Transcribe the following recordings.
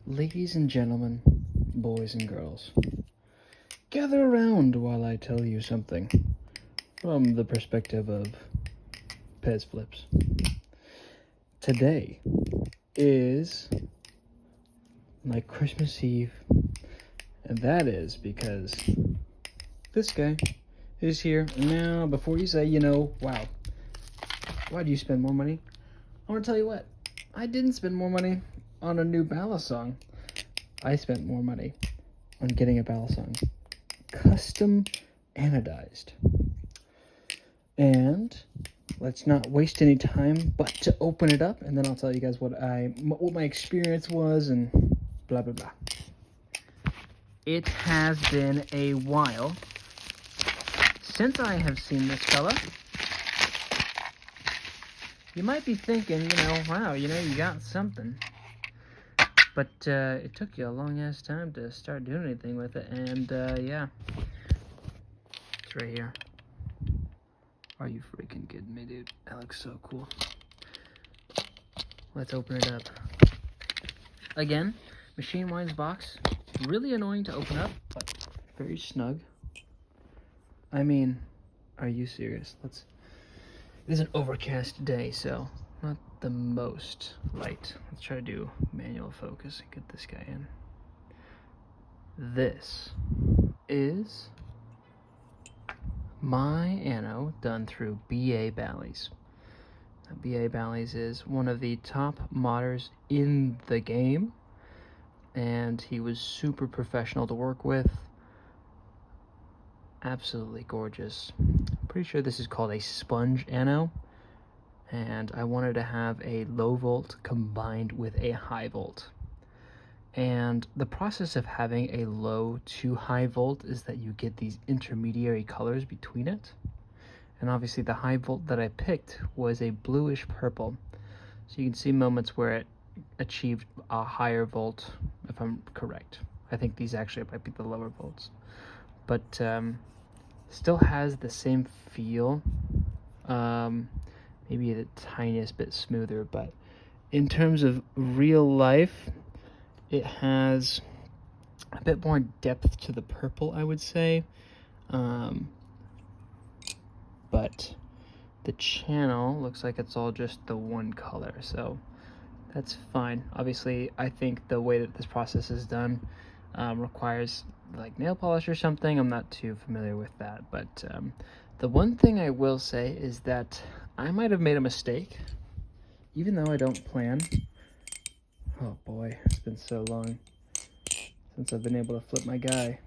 Ladies and gentlemen, boys and girls, gather around while I tell you something from the perspective of Pez Flips. Today is my Christmas Eve, and that is because this guy is here. Now, before you say, wow, why do you spend more money? I want to tell you what, I didn't spend more money on a new B.A.Balis song. I spent more money on getting a B.A.Balis song custom anodized. And let's not waste any time but to open it up, and then I'll tell you guys what my experience was and blah blah blah. It has been a while since I have seen this fella. You might be thinking, wow, you got something. But it took you a long-ass time to start doing anything with it, and yeah. It's right here. Are you freaking kidding me, dude? That looks so cool. Let's open it up. Again, Machine Wines box. Really annoying to open up, but very snug. I mean, are you serious? It is an overcast day, so not the most light. Let's try to do manual focus and get this guy in. This is my anno done through B.A.Balis. B.A.Balis is one of the top modders in the game, and he was super professional to work with. Absolutely gorgeous. Pretty sure this is called a sponge anno, and I wanted to have a low volt combined with a high volt. And the process of having a low to high volt is that you get these intermediary colors between it. And obviously the high volt that I picked was a bluish purple. So you can see moments where it achieved a higher volt, if I'm correct. I think these actually might be the lower volts. But still has the same feel. Maybe the tiniest bit smoother, but in terms of real life, it has a bit more depth to the purple, I would say. But the channel looks like it's all just the one color, so that's fine. Obviously, I think the way that this process is done requires like nail polish or something. I'm not too familiar with that, but the one thing I will say is that I might have made a mistake, even though I don't plan. Oh boy, it's been so long since I've been able to flip my guy.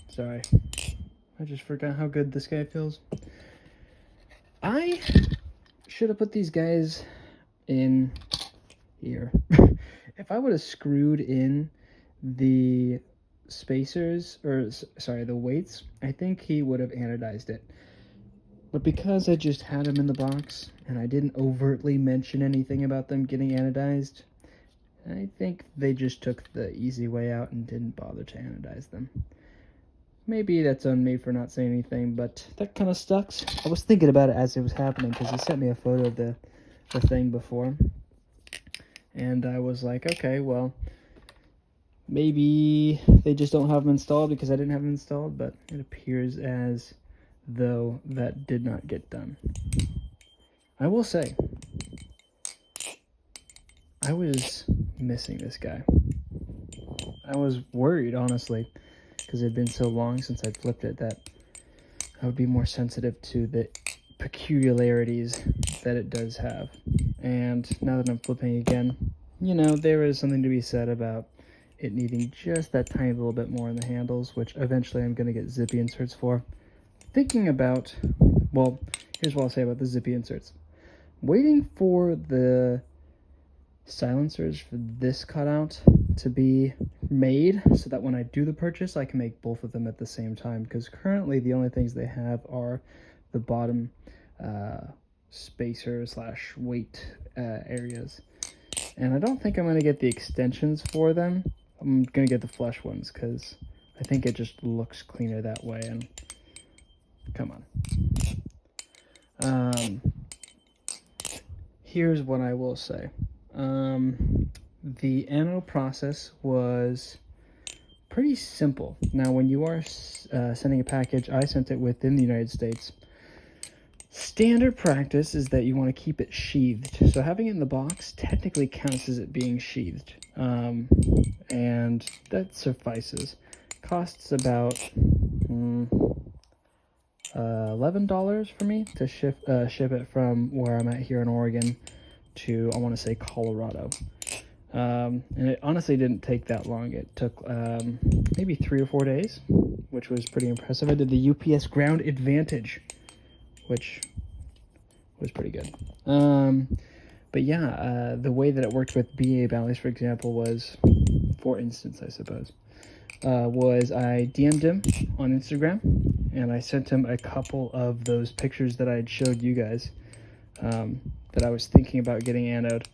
Sorry, I just forgot how good this guy feels. I should have put these guys in here. If I would have screwed in the spacers, or sorry, the weights, I think he would have anodized it. But because I just had them in the box, and I didn't overtly mention anything about them getting anodized, I think they just took the easy way out and didn't bother to anodize them. Maybe that's on me for not saying anything, but that kind of sucks. I was thinking about it as it was happening, because he sent me a photo of the thing before. And I was like, okay, well, maybe they just don't have them installed because I didn't have them installed, but it appears as though that did not get done. I will say, I was missing this guy. I was worried, honestly, because it had been so long since I'd flipped it that I would be more sensitive to the peculiarities that it does have. And now that I'm flipping again, there is something to be said about it needing just that tiny little bit more in the handles, which eventually I'm going to get zippy inserts for. Thinking about, well, here's what I'll say about the zippy inserts. Waiting for the silencers for this cutout to be made so that when I do the purchase, I can make both of them at the same time, because currently the only things they have are the bottom spacer / weight areas. And I don't think I'm going to get the extensions for them. I'm going to get the flush ones because I think it just looks cleaner that way. And come on. Here's what I will say. The anode process was pretty simple. Now, when you are sending a package, I sent it within the United States. Standard practice is that you want to keep it sheathed. So having it in the box technically counts as it being sheathed. And that suffices. Costs about $11 for me to ship it from where I'm at here in Oregon to, I want to say, Colorado. And it honestly didn't take that long. It took maybe 3 or 4 days, which was pretty impressive. I did the UPS Ground Advantage, which was pretty good. But yeah, the way that it worked with B.A.Balis, for example, was, for instance, I suppose, was I DM'd him on Instagram, and I sent him a couple of those pictures that I had showed you guys, that I was thinking about getting anode,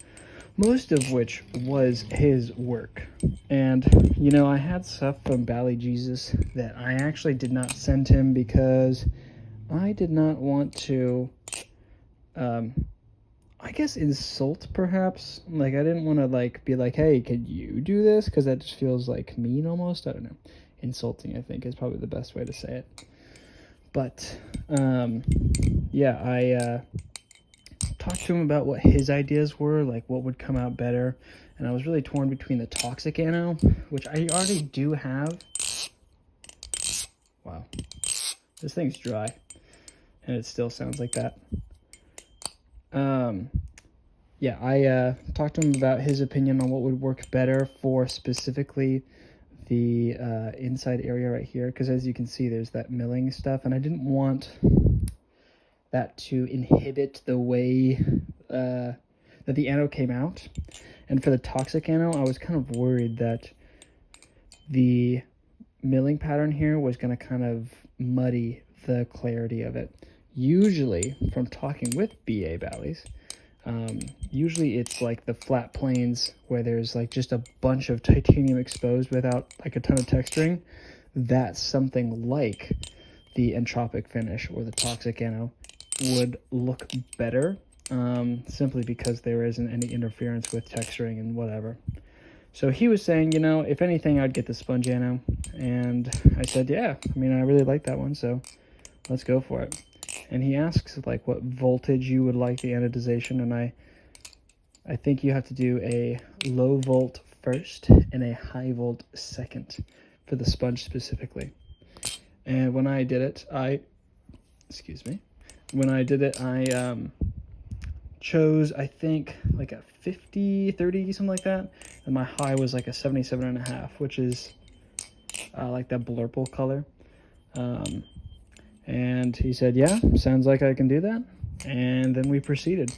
most of which was his work. And, you know, I had stuff from Bally Jesus that I actually did not send him because I did not want to, I guess, insult, perhaps. Like, I didn't want to, like, be like, hey, could you do this? Because that just feels, like, mean almost. I don't know. Insulting, I think, is probably the best way to say it. But, yeah, I talked to him about what his ideas were, like, what would come out better. And I was really torn between the toxic anode, which I already do have. Wow. This thing's dry. And it still sounds like that. Yeah, I talked to him about his opinion on what would work better for specifically the inside area right here, because as you can see, there's that milling stuff, and I didn't want that to inhibit the way that the anode came out. And for the toxic anode, I was kind of worried that the milling pattern here was going to kind of muddy the clarity of it. Usually, from talking with B.A.Balis, usually it's like the flat planes where there's like just a bunch of titanium exposed without like a ton of texturing. That's something like the entropic finish or the toxic anode would look better, simply because there isn't any interference with texturing and whatever. So he was saying, you know, if anything, I'd get the sponge anode. And I said, yeah, I mean, I really like that one, so let's go for it. And he asks, like, what voltage you would like the anodization, and I think you have to do a low volt first and a high volt second for the sponge specifically. And when I did it, I chose, I think, like a 50-30, something like that, and my high was like a 77.5, which is like that blurple color. And he said, yeah, sounds like I can do that. And then we proceeded.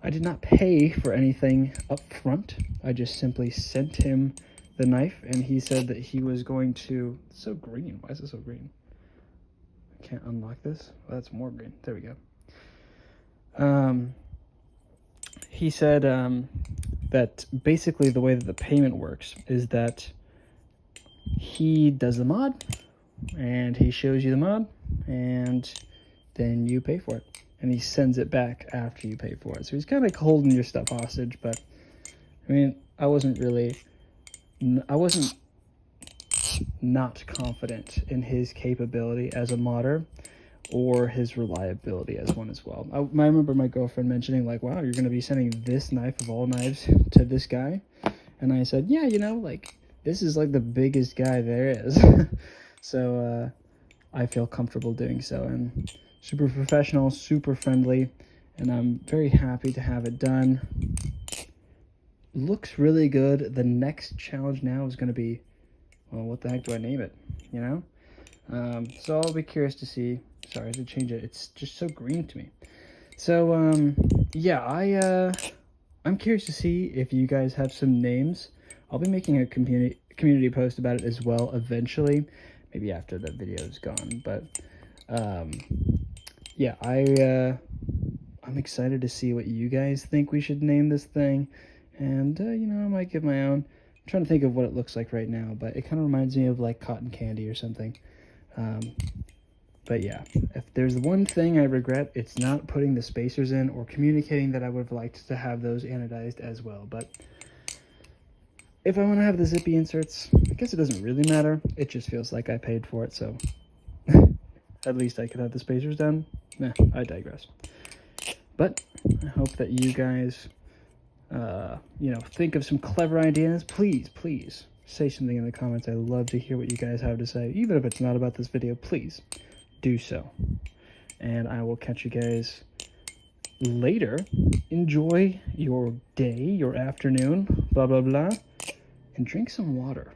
I did not pay for anything up front. I just simply sent him the knife, and he said that he was going to... It's so green. Why is it so green? I can't unlock this. Oh, that's more green. There we go. He said that basically the way that the payment works is that he does the mod, and he shows you the mod, and then you pay for it, and he sends it back after you pay for it. So he's kind of like holding your stuff hostage. But I mean, I wasn't not confident in his capability as a modder or his reliability as one as well. I remember my girlfriend mentioning, like, wow, you're going to be sending this knife of all knives to this guy. And I said, yeah, you know, like, this is like the biggest guy there is. So I feel comfortable doing so, and super professional, super friendly, and I'm very happy to have it done. Looks really good. The next challenge now is going to be, well, what the heck do I name it, you know? So I'll be curious to see. Sorry, I had to change it. It's just so green to me. So, yeah, I'm curious to see if you guys have some names. I'll be making a community post about it as well eventually, maybe after the video is gone. But yeah, I'm excited to see what you guys think we should name this thing, and you know, I might give my own. I'm trying to think of what it looks like right now, but it kind of reminds me of like cotton candy or something. But yeah, if there's one thing I regret, it's not putting the spacers in or communicating that I would have liked to have those anodized as well. But if I want to have the zippy inserts, I guess it doesn't really matter. It just feels like I paid for it, so at least I could have the spacers done. Nah, I digress. But I hope that you guys, think of some clever ideas. Please say something in the comments. I love to hear what you guys have to say. Even if it's not about this video, please do so. And I will catch you guys later. Enjoy your day, your afternoon, blah, blah, blah. And drink some water.